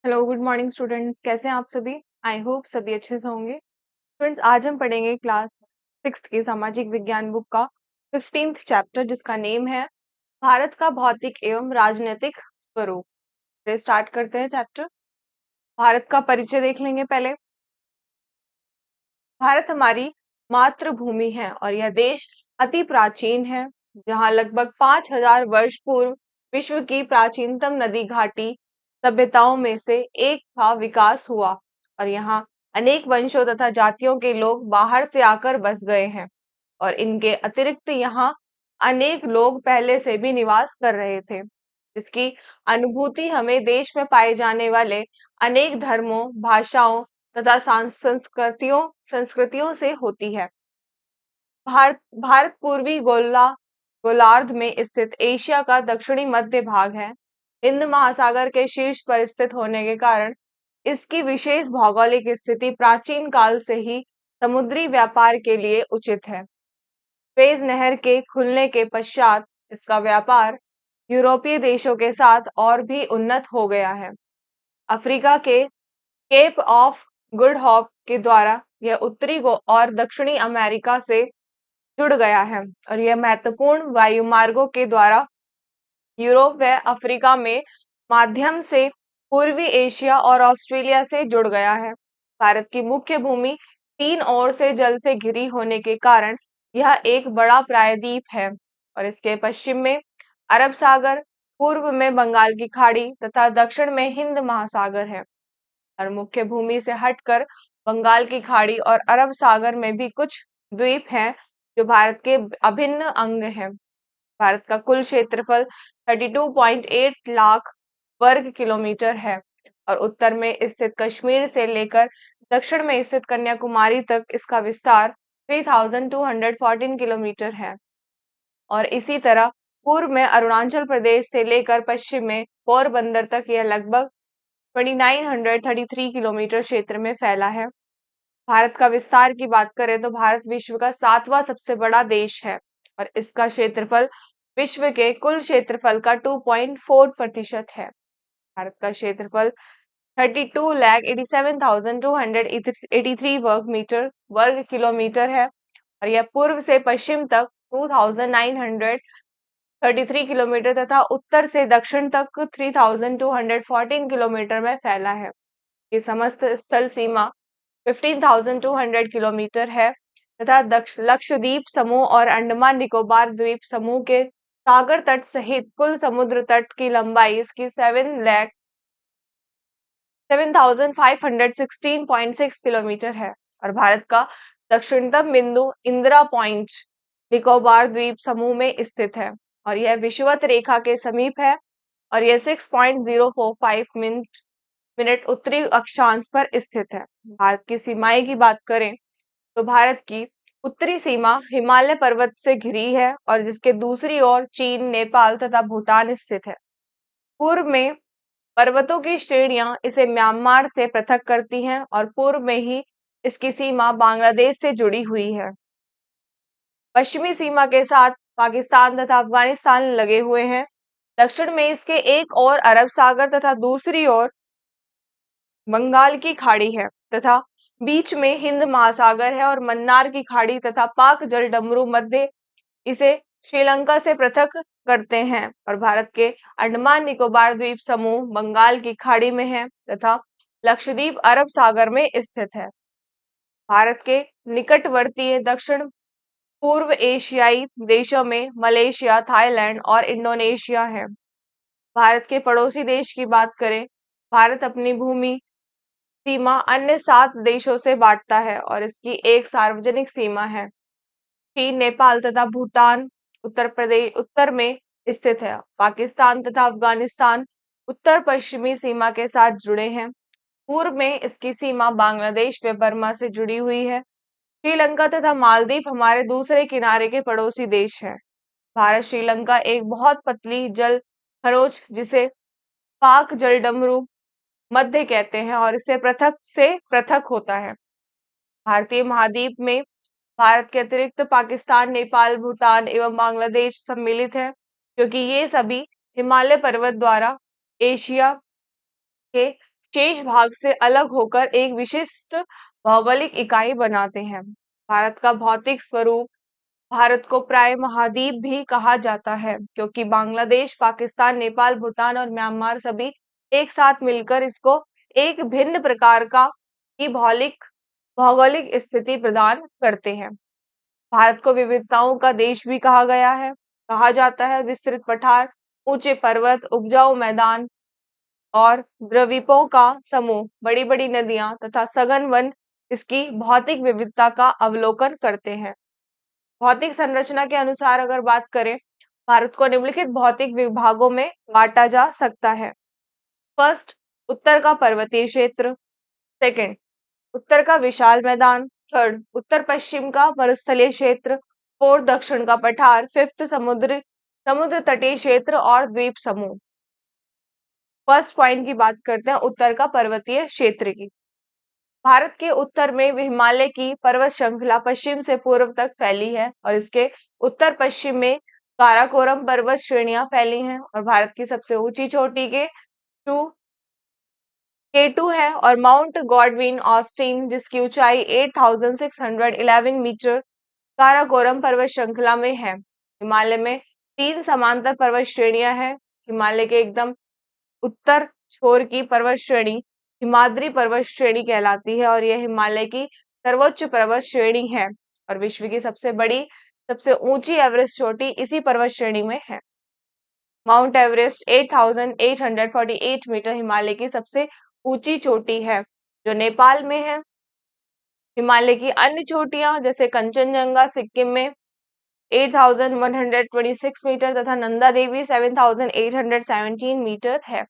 Hello good morning students, कैसे हैं आप सभी। आई होप सभी अच्छे से होंगे। स्टूडेंट्स, आज हम पढ़ेंगे क्लास 6 की सामाजिक विज्ञान बुक का 15th चैप्टर, जिसका नेम है भारत का भौतिक एवं राजनीतिक स्वरूप। तो स्टार्ट करते हैं चैप्टर। भारत का परिचय देख लेंगे पहले। भारत हमारी मातृभूमि है और यह देश अति प्राचीन है, जहाँ लगभग 5000 वर्ष पूर्व विश्व की प्राचीनतम नदी घाटी सभ्यताओं में से एक का विकास हुआ और यहाँ अनेक वंशों तथा जातियों के लोग बाहर से आकर बस गए हैं। और इनके अतिरिक्त यहाँ अनेक लोग पहले से भी निवास कर रहे थे, जिसकी अनुभूति हमें देश में पाए जाने वाले अनेक धर्मों, भाषाओं तथा संस्कृतियों से होती है। भारत पूर्वी गोलार्ध में स्थित एशिया का दक्षिणी मध्य भाग है। हिंद महासागर के शीर्ष पर स्थित होने के कारण इसकी विशेष भौगोलिक स्थिति प्राचीन काल से ही समुद्री व्यापार के लिए उचित है। सुएज नहर के खुलने के पश्चात इसका व्यापार यूरोपीय देशों के साथ और भी उन्नत हो गया है। अफ्रीका के केप ऑफ गुड होप के द्वारा यह उत्तरी और दक्षिणी अमेरिका से जुड़ गया है और यह महत्वपूर्ण वायु मार्गों के द्वारा यूरोप व अफ्रीका में माध्यम से पूर्वी एशिया और ऑस्ट्रेलिया से जुड़ गया है। भारत की मुख्य भूमि तीन ओर से जल से घिरी होने के कारण यह एक बड़ा प्रायद्वीप है और इसके पश्चिम में अरब सागर, पूर्व में बंगाल की खाड़ी तथा दक्षिण में हिंद महासागर है। और मुख्य भूमि से हटकर बंगाल की खाड़ी और अरब सागर में भी कुछ द्वीप हैं, जो भारत के अभिन्न अंग हैं। भारत का कुल क्षेत्रफल 32.8 लाख वर्ग किलोमीटर है और उत्तर में स्थित कश्मीर से लेकर दक्षिण में स्थित कन्याकुमारी तक इसका विस्तार 3214 किलोमीटर है। और इसी तरह पूर्व में अरुणाचल प्रदेश से लेकर पश्चिम में पोरबंदर तक यह लगभग 2933 किलोमीटर क्षेत्र में फैला है। भारत का विस्तार की बात करें तो भारत विश्व का 7वां सबसे बड़ा देश है और इसका क्षेत्रफल विश्व के कुल क्षेत्रफल का 2.4% है। भारत का क्षेत्रफल 32,87,283 वर्ग किलोमीटर है और यह पूर्व से पश्चिम तक 2933 किलोमीटर तथा उत्तर से दक्षिण तक 3214 किलोमीटर में फैला है। ये समस्त स्थल सीमा 15,200 किलोमीटर है तथा लक्षद्वीप समूह और अंडमान निकोबार द्वीप समूह के सागर तट सहित कुल समुद्र तट की लंबाई इसकी 7,516.6 किलोमीटर है। और भारत का दक्षिणतम बिंदु इंदिरा पॉइंट निकोबार द्वीप समूह में स्थित है और यह विषुवत रेखा के समीप है और यह 6.045 मिनट उत्तरी अक्षांश पर स्थित है। भारत की सीमाएं की बात करें तो भारत की उत्तरी सीमा हिमालय पर्वत से घिरी है और जिसके दूसरी ओर चीन, नेपाल तथा भूटान स्थित है। पूर्व में पर्वतों की श्रेणियां इसे म्यांमार से पृथक करती हैं और पूर्व में ही इसकी सीमा बांग्लादेश से जुड़ी हुई है। पश्चिमी सीमा के साथ पाकिस्तान तथा अफगानिस्तान लगे हुए हैं। दक्षिण में इसके एक और अरब सागर तथा दूसरी ओर बंगाल की खाड़ी है तथा बीच में हिंद महासागर है और मन्नार की खाड़ी तथा पाक जलडमरू मध्य इसे श्रीलंका से पृथक करते हैं। और भारत के अंडमान निकोबार द्वीप समूह बंगाल की खाड़ी में है तथा लक्षद्वीप अरब सागर में स्थित है। भारत के निकटवर्तीय दक्षिण पूर्व एशियाई देशों में मलेशिया, थाईलैंड और इंडोनेशिया है। भारत के पड़ोसी देश की बात करें, भारत अपनी भूमि सीमा अन्य 7 देशों से बांटता है और इसकी एक सार्वजनिक सीमा है। चीन, नेपाल तथा भूटान उत्तर में स्थित है। पाकिस्तान तथा अफगानिस्तान उत्तर पश्चिमी सीमा के साथ जुड़े हैं। पूर्व में इसकी सीमा बांग्लादेश व बर्मा से जुड़ी हुई है। श्रीलंका तथा मालदीव हमारे दूसरे किनारे के पड़ोसी देश हैं। भारत श्रीलंका एक बहुत पतली जल खरोच जिसे पाक जलडमरू मध्य कहते हैं और इससे पृथक होता है। भारतीय महाद्वीप में भारत के अतिरिक्त पाकिस्तान, नेपाल, भूटान एवं बांग्लादेश सम्मिलित है, क्योंकि ये सभी हिमालय पर्वत द्वारा एशिया के शेष भाग से अलग होकर एक विशिष्ट भौगोलिक इकाई बनाते हैं। भारत का भौतिक स्वरूप, भारत को प्राय महाद्वीप भी कहा जाता है क्योंकि बांग्लादेश, पाकिस्तान, नेपाल, भूटान और म्यांमार सभी एक साथ मिलकर इसको एक भिन्न प्रकार का की भौगोलिक भौगोलिक स्थिति प्रदान करते हैं। भारत को विविधताओं का देश भी कहा जाता है। विस्तृत पठार, ऊंचे पर्वत, उपजाऊ मैदान और द्वीपों का समूह, बड़ी बड़ी नदियां तथा सघन वन इसकी भौतिक विविधता का अवलोकन करते हैं। भौतिक संरचना के अनुसार अगर बात करें, भारत को निम्नलिखित भौतिक विभागों में बांटा जा सकता है। फर्स्ट, उत्तर का पर्वतीय क्षेत्र। सेकंड, उत्तर का विशाल मैदान। थर्ड, उत्तर पश्चिम का मरुस्थलीय क्षेत्र। फोर्थ, दक्षिण का पठार। फिफ्थ, समुद्र तटीय क्षेत्र और द्वीप समूह। फर्स्ट पॉइंट की बात करते हैं, उत्तर का पर्वतीय क्षेत्र की। भारत के उत्तर में हिमालय की पर्वत श्रृंखला पश्चिम से पूर्व तक फैली है और इसके उत्तर पश्चिम में काराकोरम पर्वत श्रेणियां फैली हैं और भारत की सबसे ऊंची चोटी के K2 है और माउंट गॉडविन ऑस्टिन जिसकी ऊंचाई 8611 मीटर काराकोरम पर्वत श्रृंखला में है। हिमालय में 3 समांतर पर्वत श्रेणियां हैं। हिमालय के एकदम उत्तर छोर की पर्वत श्रेणी हिमाद्री पर्वत श्रेणी कहलाती है और यह हिमालय की सर्वोच्च पर्वत श्रेणी है और विश्व की सबसे ऊंची एवरेस्ट चोटी इसी पर्वत श्रेणी में है। माउंट एवरेस्ट 8848 मीटर हिमालय की सबसे ऊंची चोटी है जो नेपाल में है। हिमालय की अन्य चोटियां जैसे कंचनजंगा सिक्किम में 8126 मीटर तथा नंदा देवी 7817 मीटर है।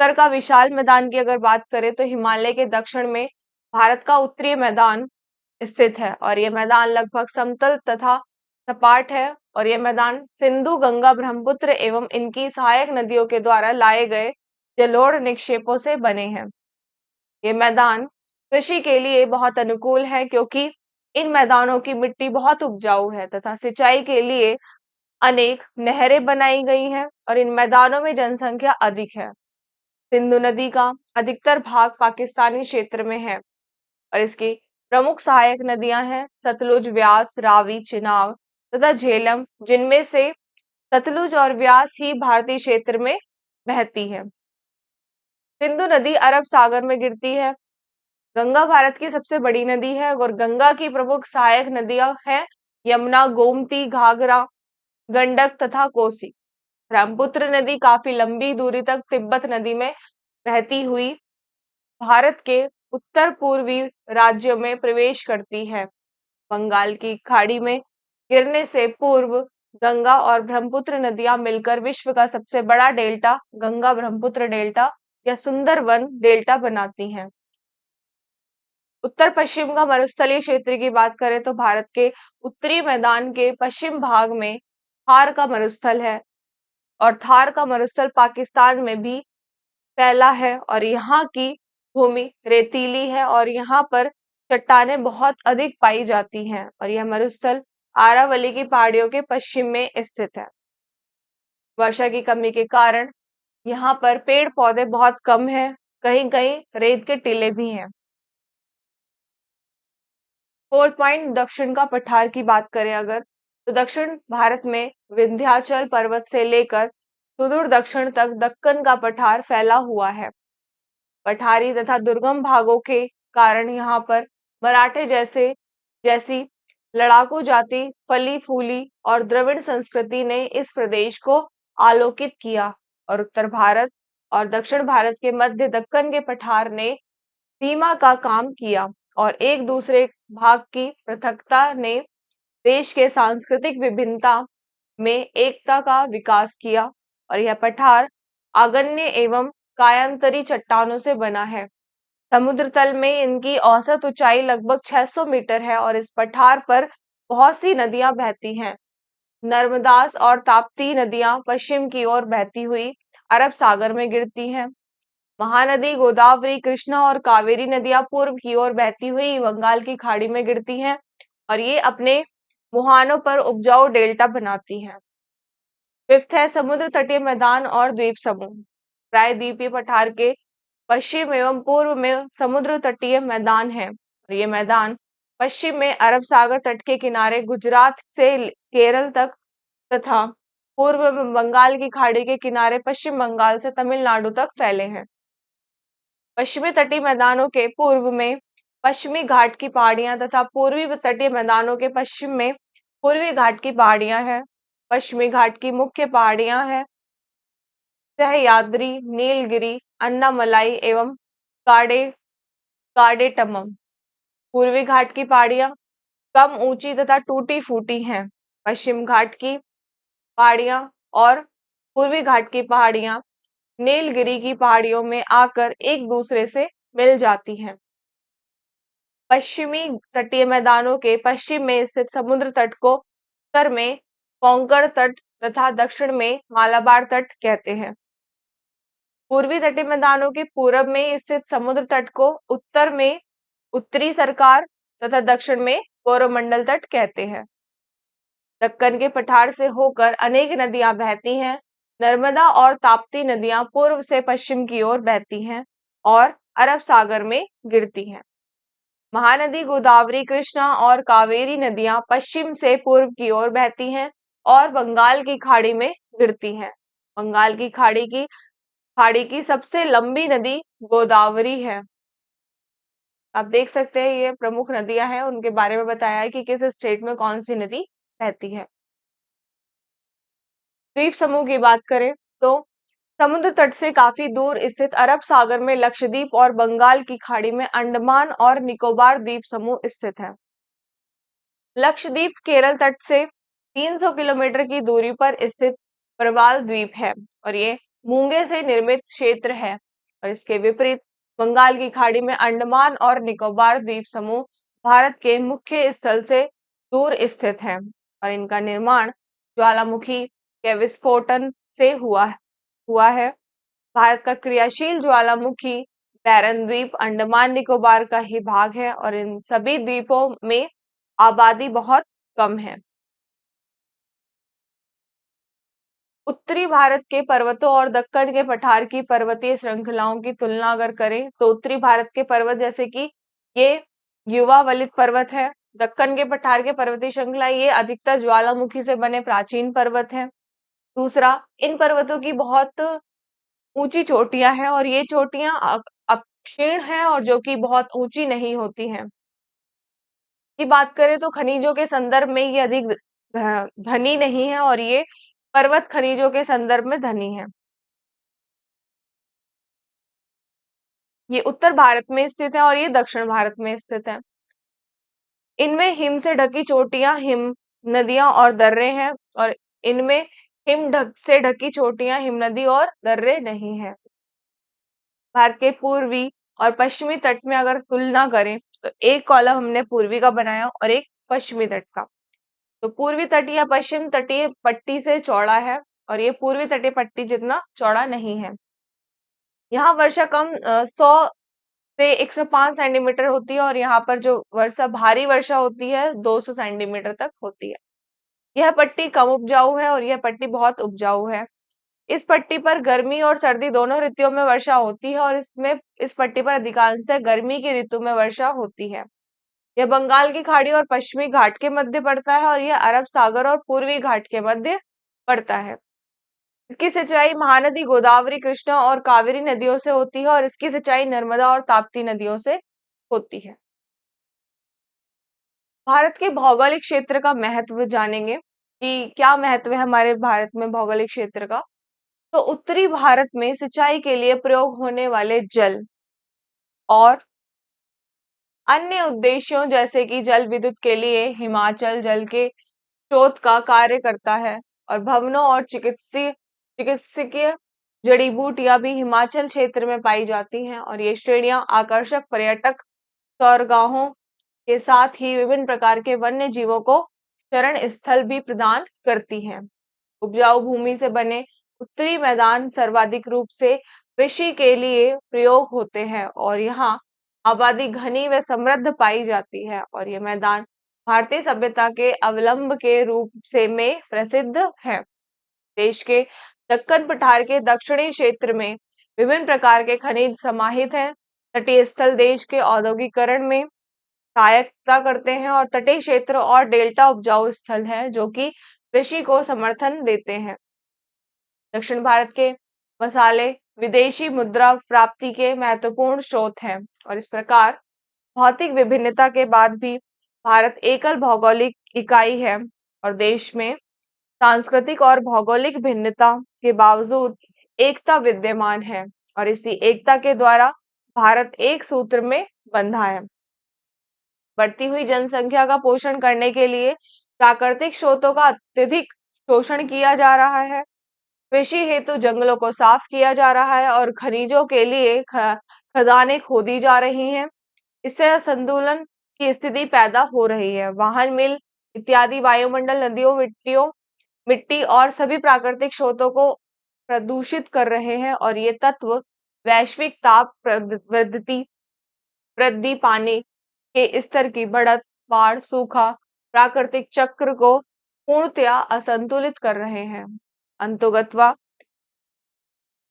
उत्तर का विशाल मैदान की अगर बात करें तो हिमालय के दक्षिण में भारत का उत्तरीय मैदान स्थित है और यह मैदान लगभग समतल तथा सपाट है और यह मैदान सिंधु, गंगा, ब्रह्मपुत्र एवं इनकी सहायक नदियों के द्वारा लाए गए जलोढ़ निक्षेपों से बने हैं। ये मैदान कृषि के लिए बहुत अनुकूल है क्योंकि इन मैदानों की मिट्टी बहुत उपजाऊ है तथा सिंचाई के लिए अनेक नहरें बनाई गई हैं और इन मैदानों में जनसंख्या अधिक है। सिंधु नदी का अधिकतर भाग पाकिस्तानी क्षेत्र में है और इसकी प्रमुख सहायक नदियां हैं सतलुज, व्यास, रावी, चिनाब तथा झेलम, जिनमें से सतलुज और व्यास ही भारतीय क्षेत्र में बहती है। सिंधु नदी अरब सागर में गिरती है। गंगा भारत की सबसे बड़ी नदी है और गंगा की प्रमुख सहायक नदियां हैं यमुना, गोमती, घाघरा, गंडक तथा कोसी। ब्रह्मपुत्र नदी काफी लंबी दूरी तक तिब्बत नदी में बहती हुई भारत के उत्तर पूर्वी राज्यों में प्रवेश करती है। बंगाल की खाड़ी में गिरने से पूर्व गंगा और ब्रह्मपुत्र नदियां मिलकर विश्व का सबसे बड़ा डेल्टा गंगा ब्रह्मपुत्र डेल्टा या सुंदरवन डेल्टा बनाती हैं। उत्तर पश्चिम का मरुस्थलीय क्षेत्र की बात करें तो भारत के उत्तरी मैदान के पश्चिम भाग में थार का मरुस्थल है और थार का मरुस्थल पाकिस्तान में भी फैला है और यहाँ की भूमि रेतीली है और यहाँ पर चट्टानें बहुत अधिक पाई जाती हैं और यह मरुस्थल आरावली की पहाड़ियों के पश्चिम में स्थित है। वर्षा की कमी के कारण यहाँ पर पेड़ पौधे बहुत कम हैं, कहीं कहीं रेत के टीले भी हैं। फोर्थ पॉइंट, दक्षिण का पठार की बात करें अगर तो दक्षिण भारत में विंध्याचल पर्वत से लेकर सुदूर दक्षिण तक दक्कन का पठार फैला हुआ है। पठारी तथा दुर्गम भागों के कारण यहाँ पर मराठे जैसी लड़ाकू जाति फली फूली और द्रविड़ संस्कृति ने इस प्रदेश को आलोकित किया और उत्तर भारत और दक्षिण भारत के मध्य दक्कन के पठार ने सीमा का काम किया और एक दूसरे भाग की पृथकता ने देश के सांस्कृतिक विभिन्नता में एकता का विकास किया और यह पठार आग्नेय एवं कायांतरी चट्टानों से बना है। समुद्र तल में इनकी औसत ऊंचाई लगभग 600 मीटर है और इस पठार पर बहुत सी नदियां बहती हैं। नर्मदास और ताप्ती नदियां पश्चिम की ओर बहती हुई अरब सागर में गिरती हैं। महानदी गोदावरी, कृष्णा और कावेरी नदियां पूर्व की ओर बहती हुई बंगाल की खाड़ी में गिरती हैं और ये अपने मुहानों पर उपजाऊ डेल्टा बनाती हैं। फिफ्थ है समुद्र तटीय मैदान और द्वीप समूह। प्रायद्वीपीय पठार के पश्चिम एवं पूर्व में समुद्र तटीय मैदान है और ये मैदान पश्चिम में अरब सागर तट के किनारे गुजरात से केरल तक तथा पूर्व में बंगाल की खाड़ी के किनारे पश्चिम बंगाल से तमिलनाडु तक फैले हैं। पश्चिमी तटीय मैदानों के पूर्व में पश्चिमी घाट की पहाड़ियां तथा पूर्वी तटीय मैदानों के पश्चिम में पूर्वी घाट की पहाड़ियां हैं। पश्चिमी घाट की मुख्य पहाड़ियां हैं सह्याद्री, नीलगिरी, अन्नामलाई एवं काडे काडेटमम। पूर्वी घाट की पहाड़ियां कम ऊंची तथा टूटी फूटी हैं। पश्चिम घाट की पहाड़ियां और पूर्वी घाट की पहाड़ियां नीलगिरी की पहाड़ियों में आकर एक दूसरे से मिल जाती हैं। पश्चिमी तटीय मैदानों के पश्चिम में स्थित समुद्र तट को उत्तर में कोंकण तट तथा दक्षिण में मालाबार तट कहते हैं। पूर्वी तटीय मैदानों के पूरब में स्थित समुद्र तट को उत्तर में उत्तरी सरकार तथा दक्षिण में कोरोमंडल तट कहते हैं। दक्कन के पठार से होकर अनेक नदियां बहती हैं। नर्मदा और ताप्ती नदियां पूर्व से पश्चिम की ओर बहती हैं और अरब सागर में गिरती हैं। महानदी गोदावरी, कृष्णा और कावेरी नदियां पश्चिम से पूर्व की ओर बहती हैं और बंगाल की खाड़ी में गिरती हैं। बंगाल की खाड़ी की सबसे लंबी नदी गोदावरी है। आप देख सकते हैं ये प्रमुख नदियां हैं, उनके बारे में बताया है कि किस स्टेट में कौन सी नदी बहती है। द्वीप समूह की बात करें तो समुद्र तट से काफी दूर स्थित अरब सागर में लक्षद्वीप और बंगाल की खाड़ी में अंडमान और निकोबार द्वीप समूह स्थित है। लक्षद्वीप केरल तट से 300 किलोमीटर की दूरी पर स्थित प्रवाल द्वीप है और ये मूंगे से निर्मित क्षेत्र है। और इसके विपरीत बंगाल की खाड़ी में अंडमान और निकोबार द्वीप समूह भारत के मुख्य स्थल से दूर स्थित है और इनका निर्माण ज्वालामुखी के विस्फोटन से हुआ है। भारत का क्रियाशील ज्वालामुखी बैरन द्वीप अंडमान निकोबार का ही भाग है और इन सभी द्वीपों में आबादी बहुत कम है। उत्तरी भारत के पर्वतों और दक्कन के पठार की पर्वतीय श्रृंखलाओं की तुलना अगर करें तो उत्तरी भारत के पर्वत जैसे कि ये युवा वलित पर्वत है। दक्कन के पठार के पर्वतीय श्रृंखला ये अधिकतर ज्वालामुखी से बने प्राचीन पर्वत है। दूसरा, इन पर्वतों की बहुत ऊंची चोटियां हैं और ये चोटियां अपक्षीण हैं और जो कि बहुत ऊंची नहीं होती हैं। की बात करें तो खनिजों के संदर्भ में ये अधिक धनी नहीं है और ये पर्वत खनिजों के संदर्भ में धनी है। ये उत्तर भारत में स्थित है और ये दक्षिण भारत में स्थित है। इनमें हिम से ढकी चोटियां, हिम नदियां और दर्रे हैं और इनमें से ढकी चोटियां, हिम नदी और दर्रे नहीं है। भारत के पूर्वी और पश्चिमी तट में अगर तुलना करें तो एक कॉलम हमने पूर्वी का बनाया और एक पश्चिमी तट का। तो पूर्वी तट या पश्चिम तटीय पट्टी से चौड़ा है और ये पूर्वी तटीय पट्टी जितना चौड़ा नहीं है। यहाँ वर्षा कम 100 से 105 सेंटीमीटर होती है और यहाँ पर जो भारी वर्षा होती है 200 सेंटीमीटर तक होती है। यह पट्टी कम उपजाऊ है और यह पट्टी बहुत उपजाऊ है। इस पट्टी पर गर्मी और सर्दी दोनों ऋतुओं में वर्षा होती है और इस पट्टी पर अधिकांशतः गर्मी की ऋतु में वर्षा होती है। यह बंगाल की खाड़ी और पश्चिमी घाट के मध्य पड़ता है और यह अरब सागर और पूर्वी घाट के मध्य पड़ता है। इसकी सिंचाई महानदी गोदावरी, कृष्णा और कावेरी नदियों से होती है और इसकी सिंचाई नर्मदा और ताप्ती नदियों से होती है। भारत के भौगोलिक क्षेत्र का महत्व जानेंगे कि क्या महत्व है हमारे भारत में भौगोलिक क्षेत्र का। तो उत्तरी भारत में सिंचाई के लिए प्रयोग होने वाले जल और अन्य उद्देश्यों जैसे कि जल विद्युत के लिए हिमाचल जल के स्रोत का कार्य करता है और भवनों और चिकित्सकीय जड़ी बूटियां भी हिमाचल क्षेत्र में पाई जाती हैं और ये श्रेणियां आकर्षक पर्यटक सौरगाहों के साथ ही विभिन्न प्रकार के वन्य जीवों को शरण स्थल भी प्रदान करती हैं। उपजाऊ भूमि से बने उत्तरी मैदान सर्वाधिक रूप से कृषि के लिए प्रयोग होते हैं और यहाँ आबादी घनी व समृद्ध पाई जाती है और ये मैदान भारतीय सभ्यता के अवलंब के रूप से में प्रसिद्ध है। देश के दक्कन पठार के दक्षिणी क्षेत्र में विभिन्न प्रकार के खनिज समाहित हैं। तटीय स्थल देश के औद्योगिकरण में सहायता करते हैं और तटीय क्षेत्र और डेल्टा उपजाऊ स्थल है जो कि कृषि को समर्थन देते हैं। दक्षिण भारत के मसाले विदेशी मुद्रा प्राप्ति के महत्वपूर्ण स्रोत हैं और इस प्रकार भौतिक विभिन्नता के बाद भी भारत एकल भौगोलिक इकाई है और देश में सांस्कृतिक और भौगोलिक भिन्नता के बावजूद एकता विद्यमान है और इसी एकता के द्वारा भारत एक सूत्र में बंधा है। बढ़ती हुई जनसंख्या का पोषण करने के लिए प्राकृतिक स्रोतों का अत्यधिक शोषण किया जा रहा है। कृषि हेतु जंगलों को साफ किया जा रहा है और खनिजों के लिए खदानें खोदी जा रही हैं। इससे असंतुलन की स्थिति पैदा हो रही है। वाहन मिल इत्यादि वायुमंडल नदियों मिट्टी और सभी प्राकृतिक स्रोतों को प्रदूषित कर रहे हैं और ये तत्व वैश्विक ताप वृद्धि, पानी के स्तर की बढ़त, बाढ़, सूखा, प्राकृतिक चक्र को पूर्णतया असंतुलित कर रहे हैं। अंतोगत्वा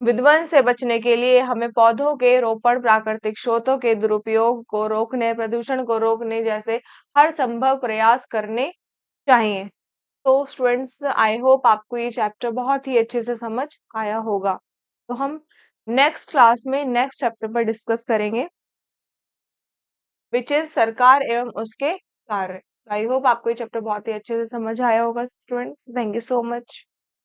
विध्वंस से बचने के लिए हमें पौधों के रोपण, प्राकृतिक स्रोतों के दुरुपयोग को रोकने, प्रदूषण को रोकने जैसे हर संभव प्रयास करने चाहिए। तो स्टूडेंट्स, आई होप आपको ये चैप्टर बहुत ही अच्छे से समझ आया होगा। तो हम नेक्स्ट क्लास में नेक्स्ट चैप्टर पर डिस्कस करेंगे, विच इज सरकार एवं उसके कार्य। आई होप आपको ये चैप्टर बहुत ही अच्छे से समझ आया होगा students. Thank you so much.